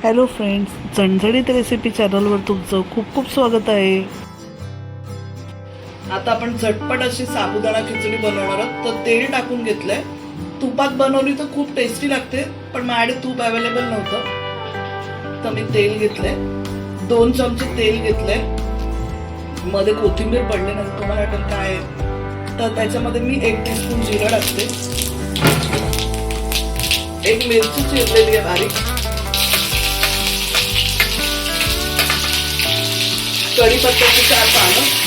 Hello friends, झणझणीत recipe चॅनलवर तुमचं खूप खूप स्वागत आहे. आता आपण झटपट अशी साबुदाणा खिचडी बनवणार आहोत. तर तेल टाकून घेतलंय. तुपात बनवली तर खूप टेस्टी लागते, पण माझ्याकडे तूप अवेलेबल नव्हतं, तर मी तेल घेतलंय. 2 चमचे तेल घेतलंय. मध्ये कोथिंबीर पडली नाही, तुम्हाला वाटेल काय, तर त्याच्यामध्ये मी 1 टीस्पून जिरं टाकते. 1 मिरची चिरलेली आहे बारीक. कढीपत्त्याची 4 पानं.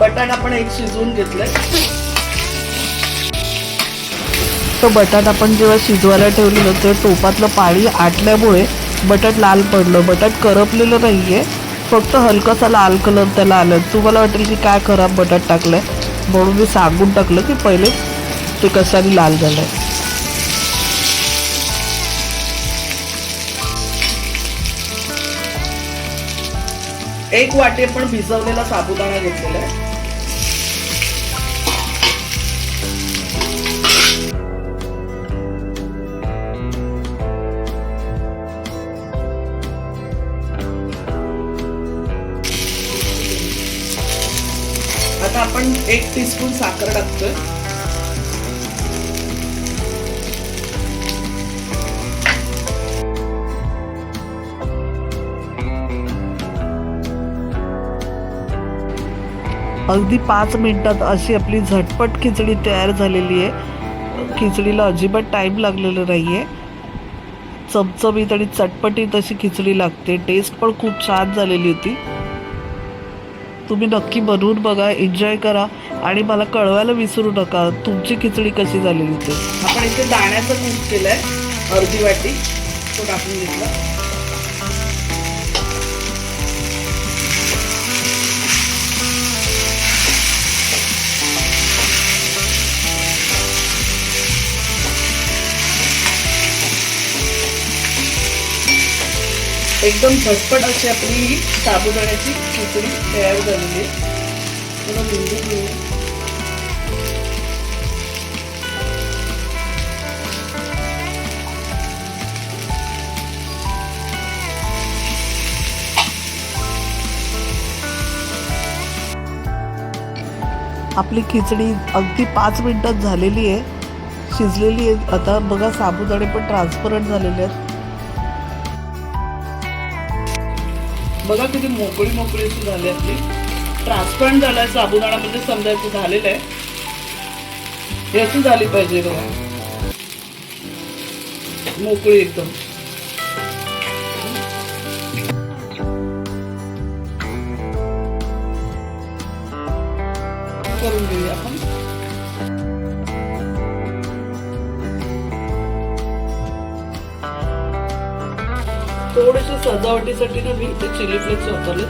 बटाटा आपण 1 शिजवून घेतलंय. तो बटाटा आपण जेव्हा शिजवायला ठेवलेलं तेव्हा टोपातलं पाणी आटल्यामुळे बटाट लाल पडलं. बटाट करपलेलं नाहीये, फक्त हलकासा लाल कलर त्याला आलं. तुम्हाला वाटेल की काय खराब बटाट टाकलंय, म्हणून मी सांगून टाकलं की पहिले ते कशाने लाल झालंय. एक वाटी आपण भिजवलेला साबुदाणा घेतलेला आहे. आता आपण 1 टीस्पून साखर टाकतोय. अगदी 5 मिनिटात अशी आपली झटपट खिचडी तयार झालेली आहे. खिचडीला अजिबात टाईम लागलेला नाही आहे. चमचमीत आणि चटपटीत अशी खिचडी लागते. टेस्ट पण खूप छान झालेली होती. तुम्ही नक्की बनवून बघा, एन्जॉय करा आणि मला कळवायला विसरू नका तुमची खिचडी कशी झालेली ते. आपण इथे दाण्याचं कूट केलंय, अर्धी वाटी तो टाकून घेतला. एकदम झटपट अशी आपली साबुदाण्याची खिचडी तयार झालेली आहे. थोडं लिंबू घेऊ. आपली खिचडी अगदी 5 मिनिटात झालेली आहे, शिजलेली आहे. आता बघा साबुदाणे पण ट्रान्सपरंट झालेले आहेत. बघा किती मोकळी मोकळी अशी झाली आपली. ट्रान्सपरंट झालाय साबुदाणा, म्हणजे समजायचं झालेलं आहे. हे अशी झाली पाहिजे बघा, मोकळी एकदम. करून घेऊया आपण. थोडेसे सजावटीसाठी ना मी ते चिली फ्लेक्स वापरले.